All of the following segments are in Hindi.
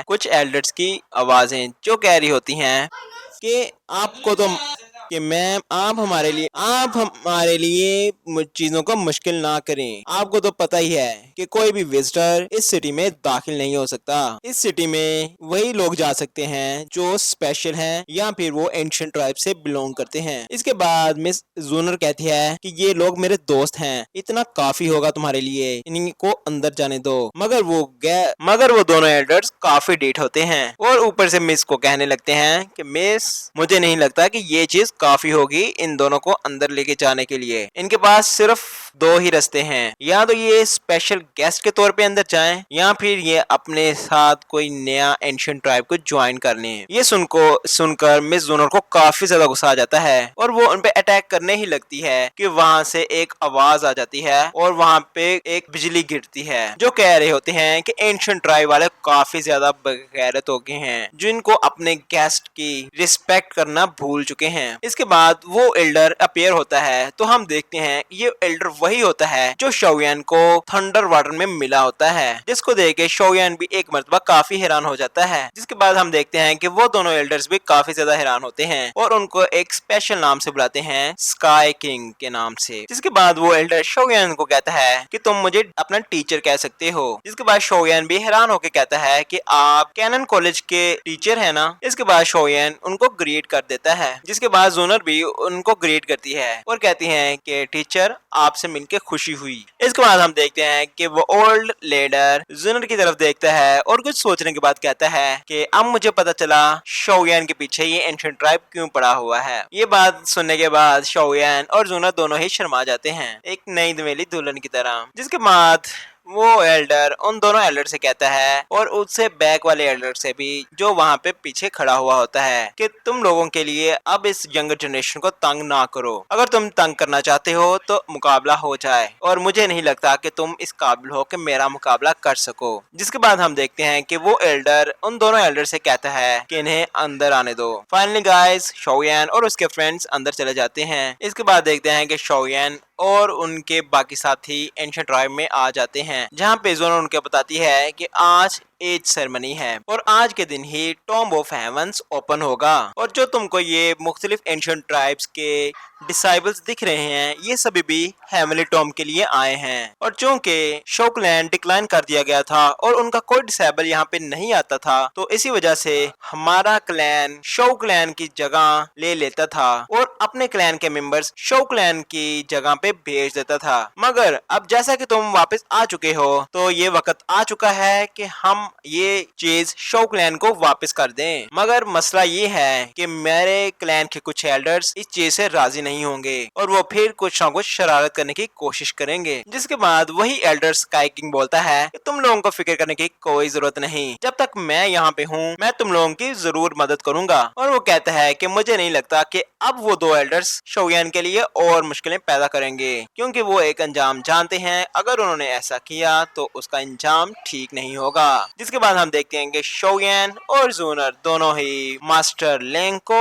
कुछ एल्डर्स की आवाजें जो कह रही होती हैं कि आपको तो कि मैम आप हमारे लिए चीजों को मुश्किल ना करें। आपको तो पता ही है कि कोई भी विजिटर इस सिटी में दाखिल नहीं हो सकता। इस सिटी में वही लोग जा सकते हैं जो स्पेशल हैं या फिर वो एंशिएंट ट्राइब से बिलोंग करते हैं। इसके बाद मिस जूनर कहती है कि ये लोग मेरे दोस्त हैं, इतना काफी होगा तुम्हारे लिए, इनको अंदर जाने दो। मगर वो दोनों एल्डर्स काफी डीठ होते हैं और ऊपर से मिस को कहने लगते हैं कि मिस, मुझे नहीं लगता कि ये चीज काफी होगी इन दोनों को अंदर लेके जाने के लिए। इनके पास सिर्फ दो ही रास्ते हैं, या तो ये स्पेशल गेस्ट के तौर पे अंदर जाएं या फिर ये अपने साथ कोई नया एंशिएंट ट्राइब को ज्वाइन कर लें। ये सुनकर मिस जूनर को काफी ज्यादा गुस्सा आ जाता है और वो उनपे अटैक करने ही लगती है कि वहां से एक आवाज आ जाती है और वहां पे एक बिजली गिरती है जो कह रहे होते हैं कि एंशिएंट ट्राइब वाले काफी ज्यादा बेगैरत हो गए हैं, जिनको अपने गेस्ट की रिस्पेक्ट करना भूल चुके हैं। इसके बाद वो एल्डर अपीयर होता है तो हम देखते हैं ये एल्डर वही होता है जो शोयान को थंडर वाटर में मिला होता है, जिसको देख के शोयान भी एक मर्तबा काफी हैरान हो जाता है। जिसके बाद हम देखते हैं कि वो दोनों एल्डर्स भी काफी ज्यादा हैरान होते हैं और उनको एक स्पेशल नाम से बुलाते हैं, स्काई किंग के नाम से। जिसके बाद वो एल्डर शोयान को कहता है कि तुम मुझे अपना टीचर कह सकते हो। जिसके बाद शोयान भी हैरान होकर कहता है कि आप कैनन कॉलेज के टीचर है ना। इसके बाद शोयान उनको ग्रीट कर देता है, जिसके बाद जूनर भी उनको ग्रीट करती है और कहती है कि टीचर आपसे मिलके खुशी हुई। इसके बाद हम देखते हैं कि वो ओल्ड लीडर जूनर की तरफ देखता है और कुछ सोचने के बाद कहता है कि अब मुझे पता चला शोयान के पीछे ये एंशिएंट ट्राइब क्यों पड़ा हुआ है। ये बात सुनने के बाद शोयान और जूनर दोनों ही शर्मा जाते हैं, एक नई नवेली दुल्हन की तरह। जिसके बाद वो एल्डर उन दोनों एल्डर से कहता है और उससे बैक वाले एल्डर से भी जो वहाँ पे पीछे खड़ा हुआ होता है कि तुम लोगों के लिए अब इस यंगर जनरेशन को तंग ना करो। अगर तुम तंग करना चाहते हो तो मुकाबला हो जाए और मुझे नहीं लगता कि तुम इस काबिल हो कि मेरा मुकाबला कर सको। जिसके बाद हम देखते हैं कि वो एल्डर उन दोनों एल्डर से कहता है कि इन्हें अंदर आने दो। फाइनली गाइस, शोयान और उसके फ्रेंड्स अंदर चले जाते हैं। इसके बाद देखते हैं कि शोयान और उनके बाकी साथी एंशिएंट ट्राइब में आ जाते हैं, जहाँ पे जोन उनके बताती है कि आज एज सेरेमनी है और आज के दिन ही टॉम्ब ऑफ हेवंस ओपन होगा और जो तुमको ये मुख्तलिफ एंशिएंट ट्राइब्स के डिसाइबल्स दिख रहे हैं ये सभी भी हेवनली टॉम्ब के लिए आए हैं। और चूंकि शोकलैंड डिक्लाइन कर दिया गया था और उनका कोई डिसाइबल यहाँ पे नहीं आता था तो इसी वजह से हमारा क्लैन शो क्लैन की जगह ले लेता था और अपने क्लैन के मेंबर्स शो क्लैन की जगह पे भेज देता था। मगर अब जैसा कि तुम वापस आ चुके हो तो ये वक्त आ चुका है कि हम ये चीज शो क्लैन को वापस कर दें। मगर मसला ये है कि मेरे क्लैन के कुछ एल्डर्स इस चीज से राजी नहीं होंगे और वो फिर कुछ ना कुछ शरारत करने की कोशिश करेंगे। जिसके बाद वही एल्डर स्काई किंग बोलता है कि तुम लोगों को फिक्र करने की कोई जरूरत नहीं, जब तक मैं यहाँ पे हूँ मैं तुम लोगों की जरूर मदद करूंगा। और वो कहता है कि मुझे नहीं लगता कि अब वो दो एल्डर्स शोयान के लिए और मुश्किलें पैदा करेंगे, क्योंकि वो एक अंजाम जानते हैं, अगर उन्होंने ऐसा किया तो उसका अंजाम ठीक नहीं होगा। जिसके बाद हम देखते हैं कि शोयान और जूनर दोनों ही मास्टर लेंग को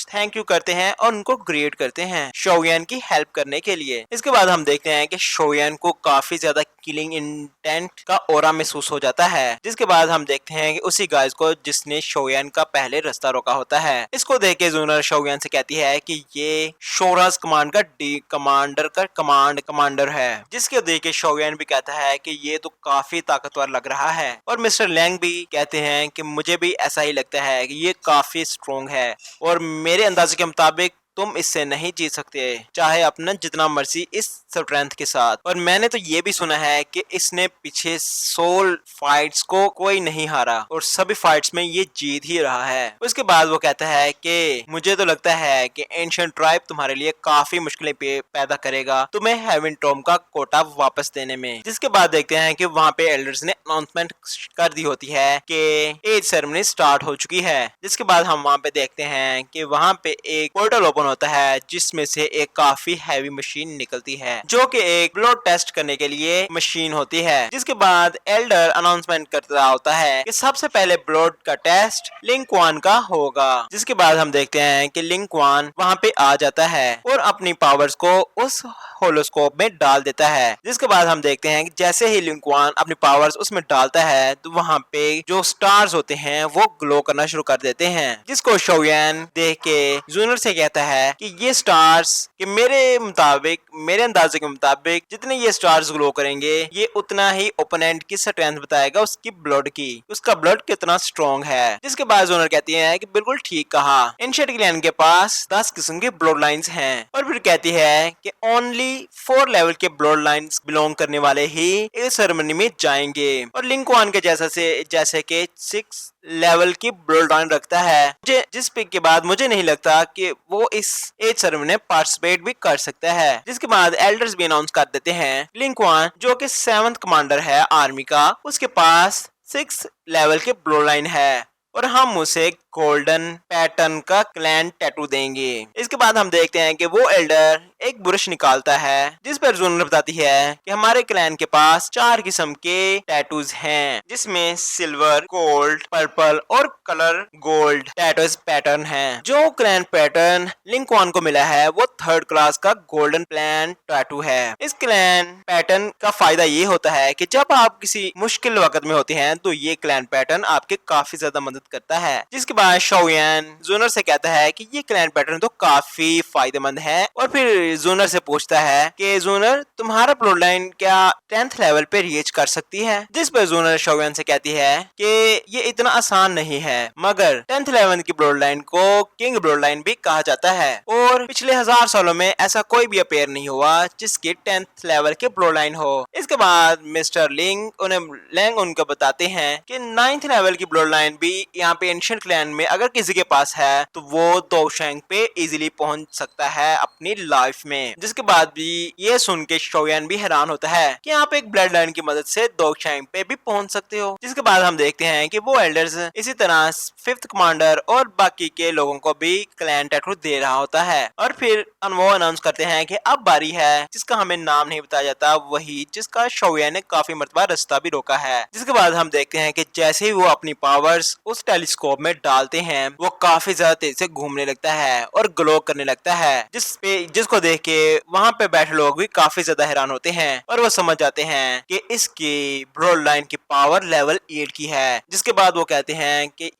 थैंक यू करते हैं और उनको ग्रेट करते हैं शोयान की हेल्प करने के लिए। इसके बाद हम देखते हैं कि शोयान को काफी ज्यादा किलिंग इंटेंट का ऑरा महसूस हो जाता है। जिसके बाद हम देखते हैं कि उसी गाइस को जिसने शोयान का पहले रास्ता रोका होता है। इसको देख के जूनर शोयान से कहती है कि ये शोराज कमांड का डी कमांडर का कमांडर है। जिसके देख के शोयान भी कहता है कि ये तो काफी ताकतवर लग रहा है और मिस्टर लैंग भी कहते हैं कि मुझे भी ऐसा ही लगता है कि ये काफी स्ट्रोंग है और मेरे अंदाजे के मुताबिक तुम इससे नहीं जीत सकते, चाहे अपना जितना मर्जी इस स्ट्रेंथ के साथ। और मैंने तो ये भी सुना है कि इसने पीछे 16 फाइट्स को कोई नहीं हारा और सभी फाइट्स में ये जीत ही रहा है। उसके बाद वो कहता है कि मुझे तो लगता है कि एंशिएंट ट्राइब तुम्हारे लिए काफी मुश्किलें पैदा करेगा तुम्हें हेवन टॉम्ब का कोटा वापस देने में। जिसके बाद देखते हैं कि वहाँ पे एल्डर्स ने अनाउंसमेंट कर दी होती है कि एज सेरेमनी स्टार्ट हो चुकी है। जिसके बाद हम वहाँ पे देखते हैं कि वहाँ पे एक पोर्टल ओपन होता है जिसमें से एक काफी हैवी मशीन निकलती है जो कि एक ब्लड टेस्ट करने के लिए मशीन होती है। जिसके बाद एल्डर अनाउंसमेंट करता होता है कि सबसे पहले ब्लड का टेस्ट लिंक वन का होगा। जिसके बाद हम देखते हैं कि लिंक वन वहाँ पे आ जाता है और अपनी पावर्स को उस होलोस्कोप में डाल देता है। जिसके बाद हम देखते हैं कि जैसे ही लिंक वन अपनी पावर्स उसमें डालता है तो वहाँ पे जो स्टार्स होते हैं वो ग्लो करना शुरू कर देते हैं। जिसको शोयन देख के जूनर से कहता है कि ये स्टार्स कि मेरे अंदाजे के मुताबिक जितने ये स्टार्स ग्लो करेंगे ये उतना ही ओपोनेंट की स्ट्रेंथ बताएगा उसकी ब्लड की, उसका ब्लड कितना स्ट्रॉन्ग है। जिसके बाद जूनर कहती है कि बिल्कुल ठीक कहा, एंशिएंट क्लैन के पास 10 किस्म की ब्लड लाइंस हैं। और फिर कहती है कि ओनली 4 लेवल के ब्लड लाइंस बिलोंग करने वाले ही इस सेरेमनी में जाएंगे और लिंक वन के जैसे के 6 लेवल की ब्लड लाइन रखता है, जिस पिक के बाद मुझे नहीं लगता कि वो इस एज सेरेमनी में पार्टिसिपेट भी कर सकता है। जिसके बाद एल्डर्स भी अनाउंस कर देते हैं लिंक वन जो कि 7th कमांडर है आर्मी का, उसके पास 6 लेवल के ब्लड लाइन है और हम उसे गोल्डन पैटर्न का क्लैन टैटू देंगे। इसके बाद हम देखते हैं कि वो एल्डर एक ब्रश निकालता है जिस पर जूनर बताती है कि हमारे क्लैन के पास 4 किस्म के टैटूज हैं जिसमें सिल्वर, गोल्ड, पर्पल और कलर गोल्ड टैटूज पैटर्न हैं। जो क्लैन पैटर्न लिंक वन को मिला है वो 3rd क्लास का गोल्डन क्लैन टैटू है। इस क्लैन पैटर्न का फायदा ये होता है कि जब आप किसी मुश्किल वक्त में होते हैं तो ये क्लैन पैटर्न आपके काफी ज्यादा मदद करता है। जिसके बाद शोयन जूनर से कहता है कि ये क्लैन पैटर्न तो काफी फायदेमंद है और फिर जूनर से पूछता है कि जूनर तुम्हारा ब्लड लाइन क्या 10th लेवल पे रीच कर सकती है। जिस पर जूनर शोयन से कहती है कि ये इतना आसान नहीं है मगर 10th लेवल की ब्लड लाइन को किंग ब्लड लाइन भी कहा जाता है और पिछले 1000 सालों में ऐसा कोई भी अपेयर नहीं हुआ जिसकी 10th लेवल के ब्लड लाइन हो। इसके बाद मिस्टर लैंग उनको बताते हैं कि 9th लेवल की ब्लड लाइन भी यहाँ पे एंशिएंट क्लैन में अगर किसी के पास है तो वो दोशैंग पे इजीली पहुंच सकता है अपनी लाइफ में। जिसके बाद भी ये सुन के शोयन भी हैरान होता है कि आप एक ब्लड लाइन की मदद से दोशैंग पे भी पहुंच सकते हो। जिसके बाद हम देखते हैं कि वो एल्डर्स इसी तरह 5th कमांडर और बाकी के लोगों को भी क्लैन टैटू दे रहा होता है और फिर वो अनाउंस करते हैं कि अब बारी है जिसका हमें नाम नहीं बताया जाता, वही जिसका शोयन ने काफी मरतबा रास्ता भी रोका है। जिसके बाद हम देखते हैं कि जैसे ही वो अपनी पावर्स उस टेलीस्कोप में डालते हैं वो काफी ज्यादा तेज से घूमने लगता है और ग्लो करने लगता है जिसको देख के वहाँ पे बैठे लोग भी काफी ज्यादा हैरान होते हैं और वो समझ जाते हैं कि इसकी ब्लड लाइन की पावर लेवल 8 की है। जिसके बाद वो कहते हैं कि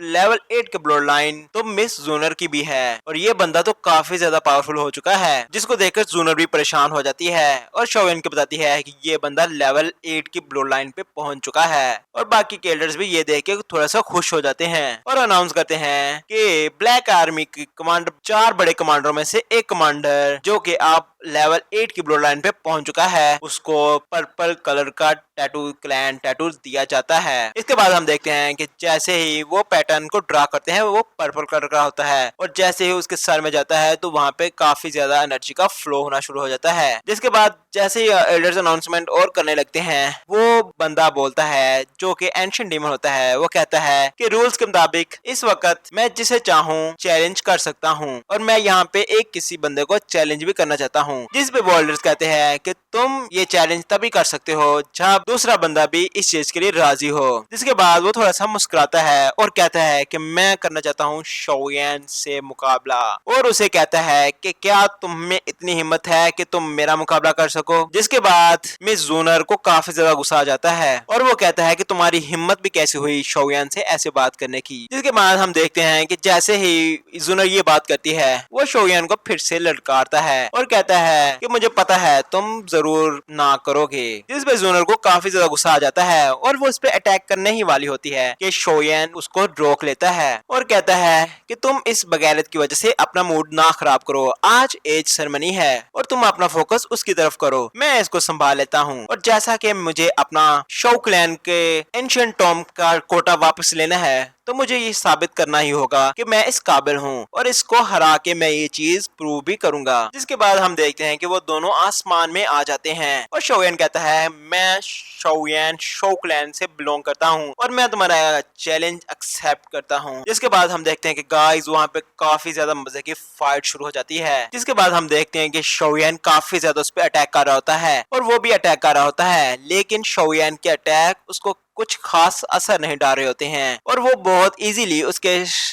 लेवल 8 के ब्लड लाइन तो मिस जूनर की भी है और ये बंदा तो काफी ज्यादा पावरफुल हो चुका है। जिसको देखकर जूनर भी परेशान हो जाती है और शोयन को बताती है कि ये बंदा लेवल 8 की ब्लड लाइन पे पहुंच चुका है और बाकी के एल्डर्स भी ये देख के थोड़ा सा खुश हो जाते हैं और अनाउंस करते हैं कि ब्लैक आर्मी की कमांडर 4 बड़े कमांडरों में से एक कमांडर जो कि आप लेवल 8 की ब्लड लाइन पे पहुंच चुका है उसको पर्पल कलर का क्लैन टैटू दिया जाता है। इसके बाद हम देखते हैं कि जैसे ही वो पैटर्न को ड्रा करते हैं वो पर्पल कलर का होता है और जैसे ही उसके सर में जाता है तो वहाँ पे काफी ज्यादा एनर्जी का फ्लो होना शुरू हो जाता है। जिसके बाद जैसे ही एल्डर्स अनाउंसमेंट और करने लगते हैं वो बंदा बोलता है जो कि एंशिएंट डीमन होता है, वो कहता है कि रूल्स के मुताबिक इस वक्त मैं जिसे चाहूँ चैलेंज कर सकता हूँ और मैं यहाँ पे एक किसी बंदे को चैलेंज भी करना चाहता हूँ। जिस पे वो एल्डर्स कहते हैं कि तुम ये चैलेंज तभी कर सकते हो जब दूसरा बंदा भी इस चीज के लिए राजी हो। जिसके बाद वो थोड़ा सा मुस्कुराता है और कहता है कि मैं करना चाहता हूँ शोयन से मुकाबला और उसे कहता है कि क्या तुम में इतनी हिम्मत है कि तुम मेरा मुकाबला कर सको। जिसके बाद मिस जूनर को काफी ज्यादा गुस्सा आ जाता है और वो कहता है कि तुम्हारी हिम्मत भी कैसे हुई शोयन से ऐसे बात करने की। जिसके बाद हम देखते हैं कि जैसे ही जूनर ये बात करती है वो शोयन को फिर से ललकारता है और कहता है कि मुझे पता है तुम जरूर ना करोगे। जिस पे जूनर को काफी ज्यादा गुस्सा आ जाता है और वो उस पे अटैक करने ही वाली होती है कि शोयन उसको रोक लेता है और कहता है कि तुम इस बगैरत की वजह से अपना मूड ना खराब करो, आज एज सेरेमनी है और तुम अपना फोकस उसकी तरफ करो, मैं इसको संभाल लेता हूँ। और जैसा कि मुझे अपना शो क्लैन के एंशिएंट टॉम का कोटा वापस लेना है तो मुझे ये साबित करना ही होगा कि मैं इस काबिल हूँ और इसको हरा के मैं ये चीज प्रूव भी करूंगा। जिसके बाद हम देखते हैं कि वो दोनों आसमान में आ जाते हैं और शोयन कहता है मैं शोयन शो क्लैन से बिलोंग करता हूँ और मैं तुम्हारा चैलेंज एक्सेप्ट करता हूँ। जिसके बाद हम देखते हैं कि गाइस वहाँ पे काफी ज्यादा मजे की फाइट शुरू हो जाती है। जिसके बाद हम देखते हैं कि शोयन काफी ज्यादा उस पर अटैक कर रहा होता है और वो भी अटैक कर रहा होता है, लेकिन शोयन के अटैक उसको कुछ खास असर नहीं डाल रहे होते हैं और वो बहुत इजीली उसके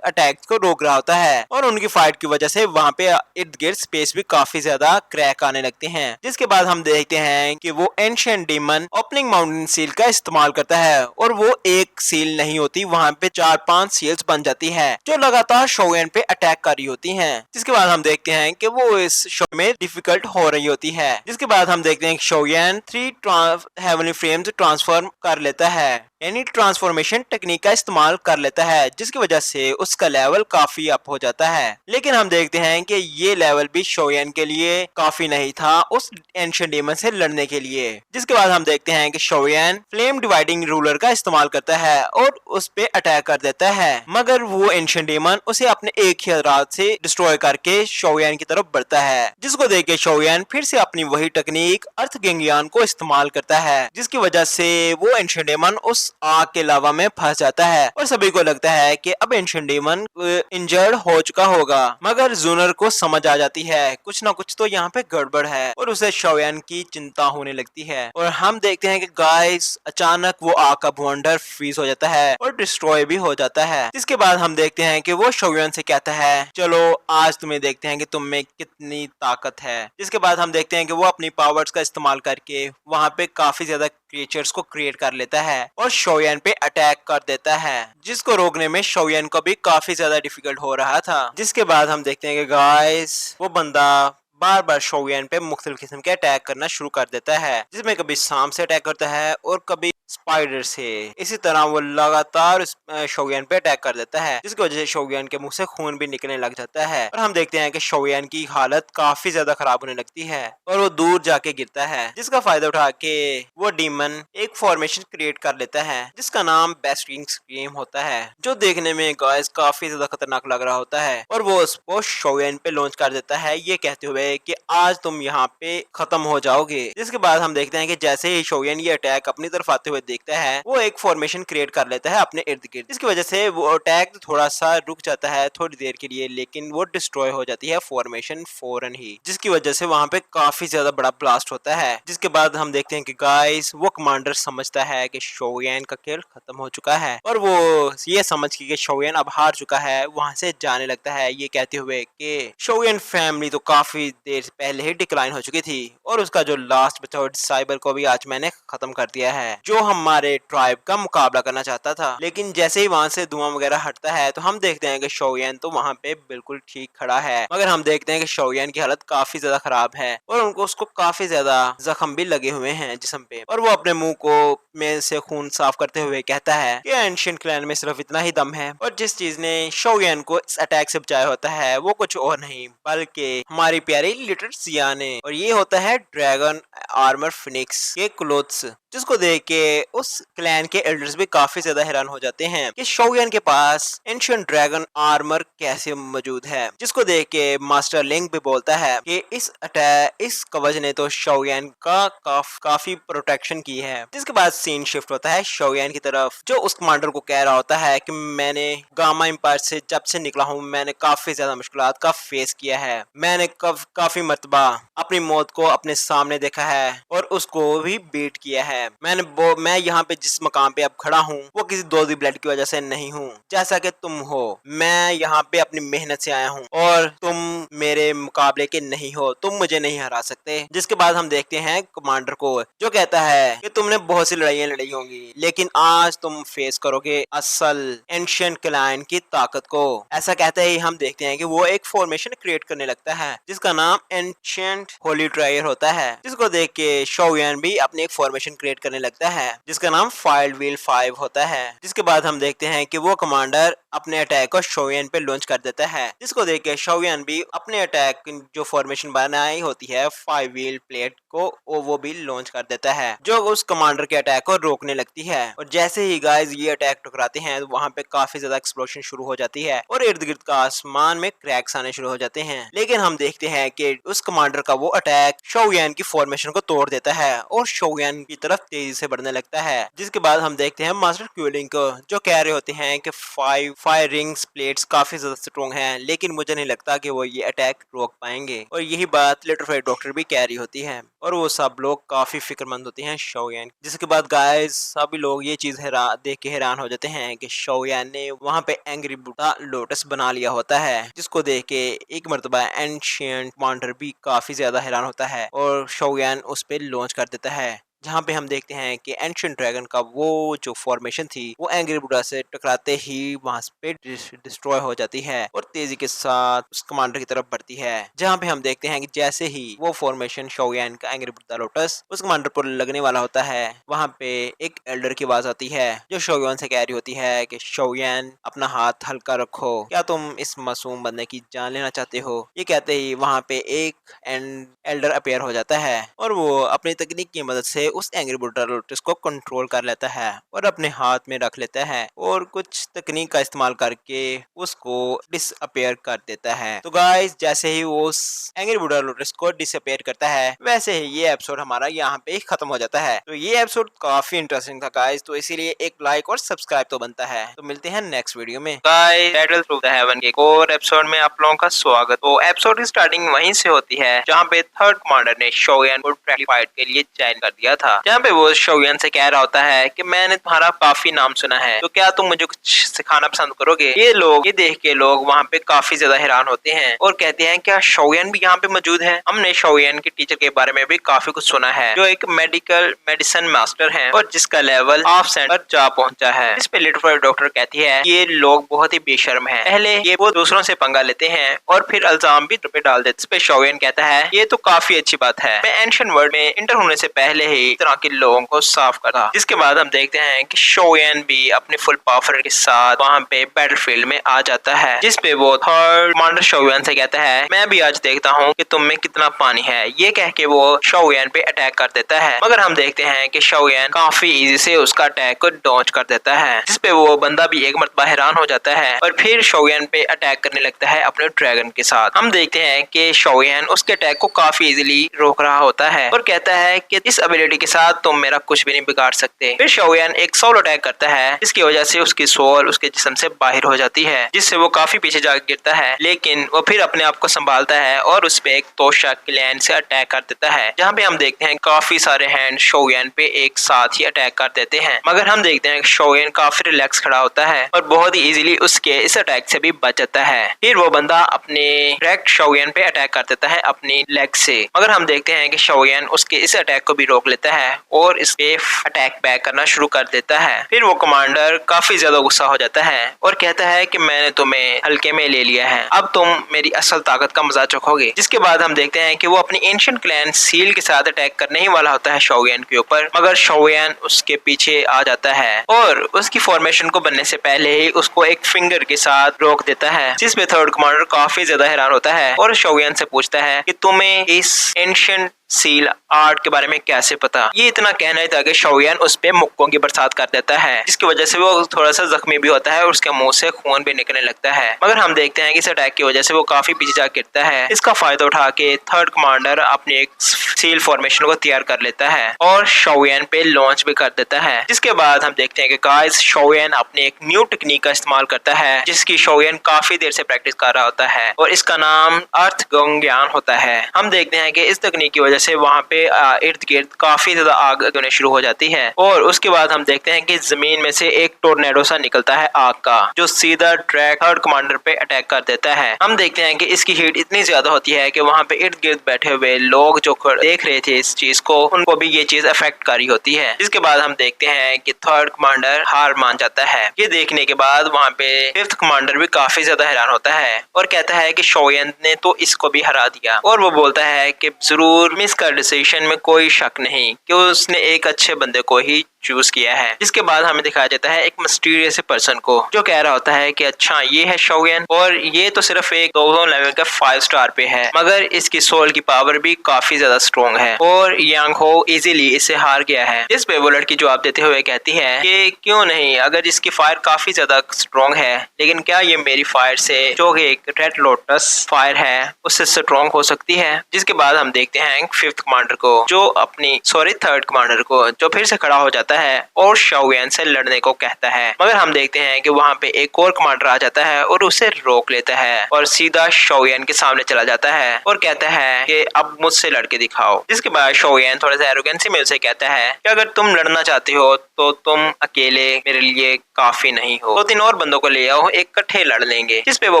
अटैक को रोक रहा होता है और उनकी फाइट की वजह से वहाँ पे इर्द गिर्द स्पेस भी काफी ज्यादा क्रैक आने लगते हैं। जिसके बाद हम देखते हैं कि वो ancient demon opening mountain seal का इस्तेमाल करता है और वो एक सील नहीं होती, वहाँ पे 4-5 सील्स बन जाती है जो लगातार शोयन पे अटैक कर रही होती है। जिसके बाद हम देखते हैं कि वो इस शो में डिफिकल्ट हो रही होती है। जिसके बाद हम देखते हैं कि शोयन 3 हेवनली फ्रेम्स ट्रांसफॉर्म कर लेता है, यानी ट्रांसफॉर्मेशन टेक्निक का इस्तेमाल कर लेता है, जिसकी वजह से उसका लेवल काफी अप हो जाता है। लेकिन हम देखते हैं कि ये लेवल भी शोयन के लिए काफी नहीं था उस एंशिएंट डीमन से लड़ने के लिए। जिसके बाद हम देखते हैं कि शोयन फ्लेम डिवाइडिंग रूलर का इस्तेमाल करता है और उस पे अटैक कर देता है, मगर वो एंशिएंट डीमन उसे अपने एक ही रात से डिस्ट्रॉय करके शोयन की तरफ बढ़ता है। जिसको देख के शोयन फिर से अपनी वही टेक्निक अर्थ गेंगियान को इस्तेमाल करता है, जिसकी वजह से वो एंशिएंट डीमन उस आग के लावा में फंस जाता है और सभी को लगता है कि अब एंशिएंट डीमन इंजर्ड हो चुका होगा। मगर जूनर को समझ आ जाती है कुछ ना कुछ तो यहाँ पे गड़बड़ है और उसे शोयन की चिंता होने लगती है और हम देखते हैं कि गाइस अचानक वो आग का भवंडर फ्रीज हो जाता है और डिस्ट्रॉय भी हो जाता है। जिसके बाद हम देखते हैं कि वो शोयन से कहता है चलो आज तुम्हें देखते हैं कि तुम में कितनी ताकत है। जिसके बाद हम देखते हैं कि वो अपनी पावर्स का इस्तेमाल करके वहाँ पे काफी ज्यादा क्रिएचर्स को क्रिएट कर लेता है और शोयन पे अटैक कर देता है, जिसको रोकने में शोयन को भी काफी ज्यादा डिफिकल्ट हो रहा था। जिसके बाद हम देखते हैं कि गाइस वो बंदा बार बार शोयन पे मुख्तलिफ किस्म के अटैक करना शुरू कर देता है, जिसमें कभी सांप से अटैक करता है और कभी स्पाइडर से। इसी तरह वो लगातार शोयन पे अटैक कर देता है, जिसकी वजह से शोयन के मुंह से खून भी निकलने लग जाता है और हम देखते हैं कि शोयन की हालत काफी ज्यादा खराब होने लगती है और वो दूर जाके गिरता है। जिसका फायदा उठा के वो डीमन एक फॉर्मेशन क्रिएट कर लेता है जिसका नाम बेस्टिंग स्क्रीम होता है, जो देखने में गाइस काफी ज्यादा खतरनाक लग रहा होता है और वो उसको शोयन पे लॉन्च कर देता है ये कहते हुए कि आज तुम यहाँ पे खत्म हो जाओगे। जिसके बाद हम देखते हैं कि जैसे ही शोयन ये अटैक अपनी तरफ आते हुए देखता है वो एक फॉर्मेशन क्रिएट कर लेता है अपने इर्द गिर्द, जिसकी वजह से वो अटैक थोड़ा सा रुक जाता है थोड़ी देर के लिए, लेकिन वो डिस्ट्रॉय हो जाती है फॉर्मेशन फौरन ही, जिसकी वजह से वहाँ पे काफी ज्यादा बड़ा ब्लास्ट होता है। जिसके बाद हम देखते हैं कि गाइस वो कमांडर समझता है कि शोयन का खेल खत्म हो चुका है और वो ये समझ के कि शोयन अब हार चुका है वहाँ से जाने लगता है, ये कहते हुए कि शोयन फैमिली तो काफी देर पहले ही डिक्लाइन हो चुकी थी और उसका जो लास्ट बचा साइबर को भी आज मैंने खत्म कर दिया है, जो हमारे ट्राइब का मुकाबला करना चाहता था। लेकिन जैसे ही वहाँ से धुआं वगैरह हटता है तो हम देखते हैं कि शोयन तो वहाँ पे बिल्कुल ठीक खड़ा है, मगर हम देखते हैं कि शोयन की हालत काफी ज्यादा खराब है और उसको काफी ज्यादा जख्म भी लगे हुए हैं जिस्म पे और वो अपने मुंह को में से खून साफ करते हुए कहता है कि एंशिएंट क्लैन में सिर्फ इतना ही दम है और जिस चीज ने शोयन को इस अटैक से बचाया होता है वो कुछ और नहीं बल्कि हमारी प्यारी लिटिल सिया ने, और ये होता है ड्रैगन आर्मर फिनिक्स के क्लोथ्स, जिसको देख के उस क्लैन के एल्डर्स भी काफी ज्यादा हैरान हो जाते हैं कि शोयन के पास एंशिएंट ड्रैगन आर्मर कैसे मौजूद है। जिसको देख के मास्टर लिंक भी बोलता है कि इस कवच ने तो शोयन का काफी प्रोटेक्शन की है। जिसके बाद सीन शिफ्ट होता है शोयन की तरफ, जो उस कमांडर को कह रहा होता है कि मैंने गामा एम्पायर से जब से निकला हूँ मैंने काफी ज्यादा मुश्किलात का फेस किया है, मैंने काफी मरतबा अपनी मौत को अपने सामने देखा है और उसको भी बीट किया है। मैं यहाँ पे जिस मकाम पे अब खड़ा हूँ वो किसी दोधी ब्लड की वजह से नहीं हूँ जैसा कि तुम हो, मैं यहाँ पे अपनी मेहनत से आया हूँ और तुम मेरे मुकाबले के नहीं हो, तुम मुझे नहीं हरा सकते। जिसके बाद हम देखते हैं कमांडर को जो कहता है कि तुमने बहुत सी लड़ाइयाँ लड़ी होंगी लेकिन आज तुम फेस करोगे असल एंशिएंट क्लैन की ताकत को। ऐसा कहते ही हम देखते हैं कि वो एक फॉर्मेशन क्रिएट करने लगता है जिसका नाम एंशिएंट होली ट्रायर होता है, जिसको देख के शोयन भी अपनी एक फॉर्मेशन क्रिएट करने लगता है जिसका नाम फाइल्ड व्हील 5 होता है। जिसके बाद हम देखते हैं कि वो कमांडर अपने अटैक को शोयन पे लॉन्च कर देता है, जिसको देख के शोयन भी अपने अटैक जो फॉर्मेशन बनाई होती है 5 व्हील प्लेट को वो भी लॉन्च कर देता है, जो उस कमांडर के अटैक को रोकने लगती है। और जैसे ही गाइस ये अटैक टकराते हैं तो वहाँ पे काफी ज्यादा एक्सप्लोजन शुरू हो जाती है और इर्द गिर्द का आसमान में क्रैक्स आने शुरू हो जाते हैं। लेकिन हम देखते हैं कि उस कमांडर का वो अटैक शोयन की फॉर्मेशन को तोड़ देता है और शोयन की तरफ तेजी से बढ़ने लगता है। जिसके बाद हम देखते हैं मास्टर क्यूलिंग को, जो कह रहे होते हैं कि 5 फायर रिंग्स प्लेट्स काफी ज्यादा स्ट्रॉन्ग हैं, लेकिन मुझे नहीं लगता कि वो ये अटैक रोक पाएंगे। और यही बात लिटिल डॉक्टर भी कह रही होती है और वो सब लोग काफी फिक्रमंद होते हैं शोयन। जिसके बाद गाइस सभी लोग ये चीज देख के हैरान हो जाते हैं कि शोयन ने वहाँ पे एंग्री बुड्ढा लोटस बना लिया होता है, जिसको देख के एक मर्तबा एंशिएंट कमांडर भी काफी ज्यादा हैरान होता है और शोयन उस पे लॉन्च कर देता है। जहाँ पे हम देखते हैं कि एंशिएंट ड्रैगन का वो जो फॉर्मेशन थी वो एंग्री बुड्ढा से टकराते ही वहां पे डिस्ट्रॉय हो जाती है और तेजी के साथ उस कमांडर की तरफ बढ़ती है। जहाँ पे हम देखते हैं कि जैसे ही वो फॉर्मेशन शोयन का एंग्री बुड्ढा लोटस उस कमांडर पर लगने वाला होता है, वहाँ पे एक एल्डर की आवाज आती है जो शोयन से कह रही होती है कि शोयन अपना हाथ हल्का रखो, क्या तुम इस मासूम बंदे की जान लेना चाहते हो। ये कहते ही वहाँ पे एक एल्डर अपेयर हो जाता है और वो अपनी तकनीक की मदद से उस एंग्री बुड्ढा लोटस को कंट्रोल कर लेता है और अपने हाथ में रख लेता है और कुछ तकनीक का इस्तेमाल करके उसको डिसअपेयर कर देता है। तो गाइस जैसे ही वो उस एंग्री बुड्ढा लोटस को डिसअपेयर करता है वैसे ही ये एपिसोड हमारा यहाँ पे खत्म हो जाता है। तो ये एपिसोड काफी इंटरेस्टिंग था गाइस, तो इसीलिए एक लाइक और सब्सक्राइब तो बनता है। तो मिलते हैं नेक्स्ट वीडियो में। Guys battle through the haven के एक और एपिसोड में आप लोगों का स्वागत। तो एपिसोड की स्टार्टिंग वहीं से होती है जहाँ पे थर्ड कमांडर ने शोयन को फाइट के लिए ज्वाइन कर दिया था, जहाँ पे वो शोयन से कह रहा होता है कि मैंने तुम्हारा काफी नाम सुना है, तो क्या तुम मुझे कुछ सिखाना पसंद करोगे। ये देख के लोग वहाँ पे काफी ज्यादा हैरान होते हैं और कहते हैं क्या शोयन भी यहाँ पे मौजूद है। हमने शोयन के टीचर के बारे में भी काफी कुछ सुना है, जो एक मेडिसिन मास्टर है और जिसका लेवल हाफ सेंट पर जा पहुंचा है। इस पे लिटिल डॉक्टर कहती है ये लोग बहुत ही बेशर्म है, पहले ये वो दूसरों से पंगा लेते हैं और फिर इल्जाम भी पे डाल देते। इस पे शोयन कहता है ये तो काफी अच्छी बात है, मैं एंशिएंट वर्ल्ड में इंटर होने से पहले ही इस तरह के लोगों को साफ करा। जिसके बाद हम देखते हैं कि शोयन भी अपने फुल पावर के साथ वहाँ पे बैटलफील्ड में आ जाता है, जिस पे वो थर्ड कमांडर शोयन से कहता है मैं भी आज देखता हूँ कि तुम में कितना पानी है। ये कह के वो शोयन पे अटैक कर देता है, मगर हम देखते हैं कि शोयन काफी इजी से उसका अटैक को डॉज कर देता है, जिस पे वो बंदा भी एक मरतबा हैरान हो जाता है और फिर शोयन पे अटैक करने लगता है अपने ड्रैगन के साथ। हम देखते हैं कि शोयन उसके अटैक को काफी इजीली रोक रहा होता है और कहता है कि इस एबिलिटी के साथ तुम मेरा कुछ भी नहीं बिगाड़ सकते। फिर शोयन एक सोल अटैक करता है, जिसकी वजह से उसकी सोल उसके जिस्म से बाहर हो जाती है, जिससे वो काफी पीछे जाकर गिरता है, लेकिन वो फिर अपने आप को संभालता है और उस पे एक तोशा क्लैन से अटैक कर देता है, जहाँ पे हम देखते हैं काफी सारे हैंड शोयन पे एक साथ ही अटैक कर देते हैं। मगर हम देखते हैं शोयन काफी रिलैक्स खड़ा होता है और बहुत ही इजीली उसके इस अटैक से भी बच जाता है। फिर वो बंदा अपने डायरेक्ट शोयन पे अटैक कर देता है अपनी लेग से, मगर हम देखते हैं कि शोयन उसके इस अटैक को भी रोक लेता है और इस पे अटैक बैक करना शुरू कर देता है। फिर वो कमांडर काफी ज्यादा गुस्सा हो जाता है और कहता है कि मैंने तुम्हें हल्के में ले लिया है, अब तुम मेरी असल ताकत का मजा चखोगे। जिसके बाद हम देखते हैं कि वो अपनी एंशिएंट क्लैन सील के साथ अटैक करने ही वाला होता है शोयन के ऊपर, मगर शोयन उसके पीछे आ जाता है और उसकी फॉर्मेशन को बनने से पहले ही उसको एक फिंगर के साथ रोक देता है, जिसमें थर्ड कमांडर काफी ज्यादा हैरान होता है और शोयन से पूछता है कि तुम्हें इस एंशिएंट सील आर्ट के बारे में कैसे पता। ये इतना कहना ही था कि शोयन उस पे मुक्कों की बरसात कर देता है, जिसकी वजह से वो थोड़ा सा जख्मी भी होता है और उसके मुंह से खून भी निकलने लगता है। मगर हम देखते हैं कि इस अटैक की वजह से वो काफी पीछे जा गिरता है। इसका फायदा उठा के थर्ड कमांडर अपने एक सील फॉर्मेशन को तैयार कर लेता है और शोयन पे लॉन्च भी कर देता है। जिसके बाद हम देखते हैं कि गाइस शोयन अपने एक न्यू टेक्निक का इस्तेमाल करता है, जिसकी शोयन काफी देर से प्रैक्टिस कर रहा होता है और इसका नाम अर्थ गंग्यान होता है। हम देखते हैं कि इस तकनीक की वजह से वहाँ पे इर्द गिर्द काफी ज्यादा आग लगने शुरू हो जाती है और उसके बाद हम देखते हैं कि जमीन में से एक टोर्नेडो सा निकलता है आग का, जो सीधा ट्रैक थर्ड कमांडर पे अटैक कर देता है। हम देखते हैं कि इसकी हीट इतनी ज्यादा होती है कि वहाँ पे इर्द गिर्द बैठे हुए लोग जो देख रहे थे इस चीज को, उनको भी ये चीज अफेक्ट करी होती है। जिसके बाद हम देखते हैं कि थर्ड कमांडर हार मान जाता है। ये देखने के बाद वहाँ पे फिफ्थ कमांडर भी काफी ज्यादा हैरान होता है और कहता है कि शोयन ने तो इसको भी हरा दिया और वो बोलता है कि जरूर मिस इसका डिसीजन में कोई शक नहीं कि उसने एक अच्छे बंदे को ही चूज किया है। जिसके बाद हमें दिखाया जाता है एक मिस्टीरियस पर्सन को जो कह रहा होता है कि अच्छा ये है शोगुन और ये तो सिर्फ एक 2 लेवल का 5 स्टार पे है, मगर इसकी सोल की पावर भी काफी ज्यादा स्ट्रॉन्ग है और यांग हो इजीली इसे हार गया है। इस पे वो लड़की जवाब देते हुए कहती है कि क्यों नहीं, अगर इसकी फायर काफी ज्यादा स्ट्रॉन्ग है, लेकिन क्या ये मेरी फायर से जो कि एक रेड लोटस फायर है उससे स्ट्रॉन्ग हो सकती है। जिसके बाद हम देखते हैं 5th कमांडर को जो अपनी 3rd कमांडर को जो फिर से खड़ा हो जाता है और शोगुन से लड़ने को कहता है, मगर हम देखते हैं कि वहाँ पे एक और कमांडर आ जाता है और उसे रोक लेता है और सीधा शोगुन के सामने चला जाता है और कहता है कि अब मुझसे लड़के दिखाओ। जिसके बाद शोगुन थोड़ा सा एरोगेंसी में उसे कहता है कि अगर तुम लड़ना चाहते हो तो तुम अकेले मेरे लिए काफी नहीं हो, 2-3 और बंदों को ले आओ, इकट्ठे लड़ लेंगे। जिस पे वो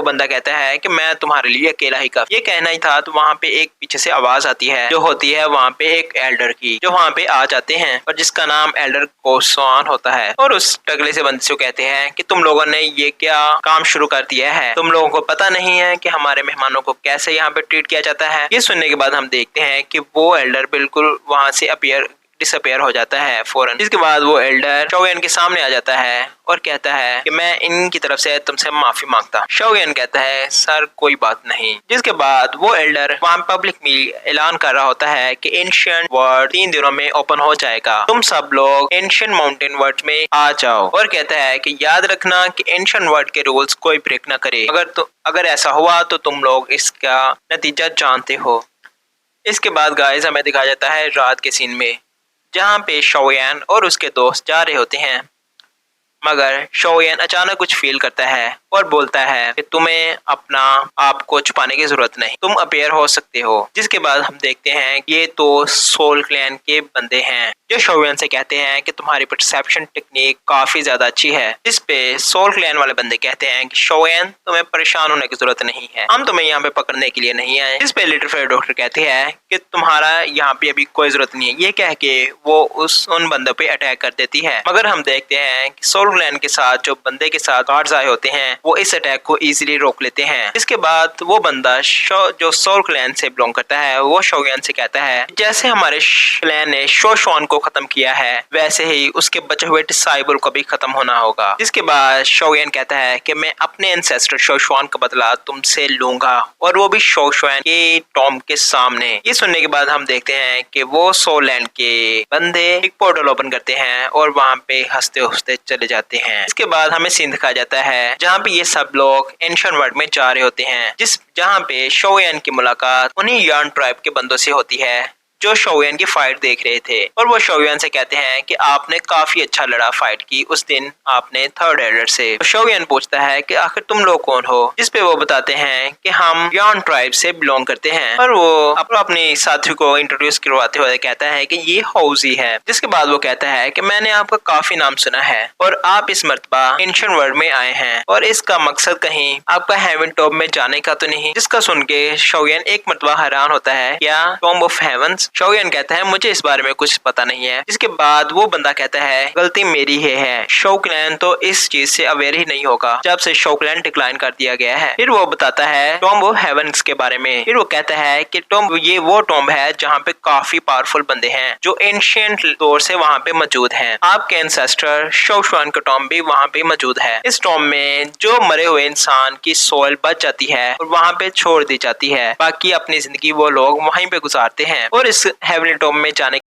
बंदा कहता है कि मैं तुम्हारे लिए अकेला ही काफी। ये कहना ही था तो वहाँ पे एक पीछे से आवाज आती है जो होती है वहाँ पे एक एल्डर की, जो वहाँ पे आ जाते हैं और जिसका नाम एल्डर कोसवान होता है और उस टकले से बंदे से कहते हैं कि तुम लोगों ने ये क्या काम शुरू कर दिया है, तुम लोगों को पता नहीं है कि हमारे मेहमानों को कैसे यहाँ पे ट्रीट किया जाता है। ये सुनने के बाद हम देखते हैं कि वो एल्डर बिल्कुल वहाँ से डिसअपियर हो जाता है फौरन। इसके बाद वो एल्डर शोगुन के सामने आ जाता है और कहता है कि मैं इनकी तरफ से तुमसे माफी मांगता। शोगुन कहता है सर कोई बात नहीं। जिसके बाद वो एल्डर वहाँ पब्लिक में ऐलान कर रहा होता है कि एंशिएंट वर्ल्ड 3 दिनों में ओपन हो जाएगा, तुम सब लोग एंशिएंट माउंटेन वर्ल्ड में आ जाओ। और कहता है कि याद रखना कि एंशिएंट वर्ल्ड के रूल्स कोई ब्रेक ना करे, अगर ऐसा हुआ तो तुम लोग इसका नतीजा जानते हो। इसके बाद गाइस हमें दिखाया जाता है रात के सीन में जहाँ पे शोगुन और उसके दोस्त जा रहे होते हैं, मगर शोगुन अचानक कुछ फील करता है और बोलता है कि तुम्हें अपना आप को छुपाने की जरूरत नहीं, तुम अपीयर हो सकते हो। जिसके बाद हम देखते हैं ये तो सोल क्लैन के बंदे हैं जो शोगुन से कहते हैं कि तुम्हारी परसेप्शन टेक्निक काफी ज्यादा अच्छी है। इस पे सोल क्लैन वाले बंदे कहते हैं कि शोगुन तुम्हें परेशान होने की जरूरत नहीं है, हम तुम्हें यहाँ पे पकड़ने के लिए नहीं आए। इस पे लिटिल फेयर डॉक्टर कहते हैं कि तुम्हारा यहाँ पे अभी कोई जरूरत नहीं है। ये कह के वो उन बंदों पे अटैक कर देती है, मगर हम देखते हैं कि सोल क्लैन के साथ जो बंदे के साथ गार्ड्स आए होते हैं वो इस अटैक को इजीली रोक लेते हैं। इसके बाद वो बंदा जो सोल क्लैन से बिलोंग करता है वो शोगुन से कहता है जैसे हमारे क्लैन ने शोशुआन को खत्म किया है वैसे ही उसके बचे हुए डिसाइबल को भी खत्म होना होगा। इसके बाद शोगुन कहता है कि मैं अपने एंसेस्टर शोशुआन का बदला तुमसे लूंगा और वो भी शोशुआन के टॉम के सामने। ये सुनने के बाद हम देखते हैं कि वो सोल लैंड के बंदे एक पोर्टल ओपन करते हैं और वहाँ पे हंसते हंसते चले जाते हैं। इसके बाद हमें सीन दिखाया जाता है जहाँ पे ये सब लोग एंशिएंट वर्ल्ड में जा रहे होते हैं, जहाँ पे शोगुन की मुलाकात उन्हीं यार्न ट्राइब के बंदों से होती है जो शोगुन की फाइट देख रहे थे और वो शोगुन से कहते हैं कि आपने काफी अच्छा लड़ा फाइट की उस दिन आपने 3rd एल्डर से। तो शोगुन पूछता है कि आखिर तुम लोग कौन हो, जिस पे वो बताते हैं कि हम यार्न ट्राइब से बिलोंग करते हैं और वो अपनी साथी को इंट्रोड्यूस करवाते हुए कहता है कि ये हौजी है। जिसके बाद वो कहता है कि मैंने आपका काफी नाम सुना है और आप इस मर्तबा एंशिएंट वर्ल्ड में आए हैं और इसका मकसद कहीं आपका हेवन टॉप में जाने का तो नहीं। जिसका सुन के शोगुन एक मर्तबा हैरान होता है, क्या टॉम्ब ऑफ हेवंस? शोगुन कहता है मुझे इस बारे में कुछ पता नहीं है। इसके बाद वो बंदा कहता है गलती मेरी ही है, शो क्लैन तो इस चीज से अवेयर ही नहीं होगा जब से शो क्लैन डिक्लाइन कर दिया गया है। फिर वो बताता है टॉम्ब ऑफ हेवंस के बारे में। फिर वो कहता है कि ये वो टॉम्ब है जहाँ पे काफी पावरफुल बंदे हैं जो एंशिएंट दौर से वहाँ पे मौजूद हैं। आपके एंसेस्टर शोशुआन का टॉम्ब भी वहाँ पे मौजूद है। इस टॉम्ब में जो मरे हुए इंसान की सोल बच जाती है और वहाँ पे छोड़ दी जाती है, बाकी अपनी जिंदगी वो लोग वहीं पे गुजारते हैं और इस हेवनली टॉम्ब में जाने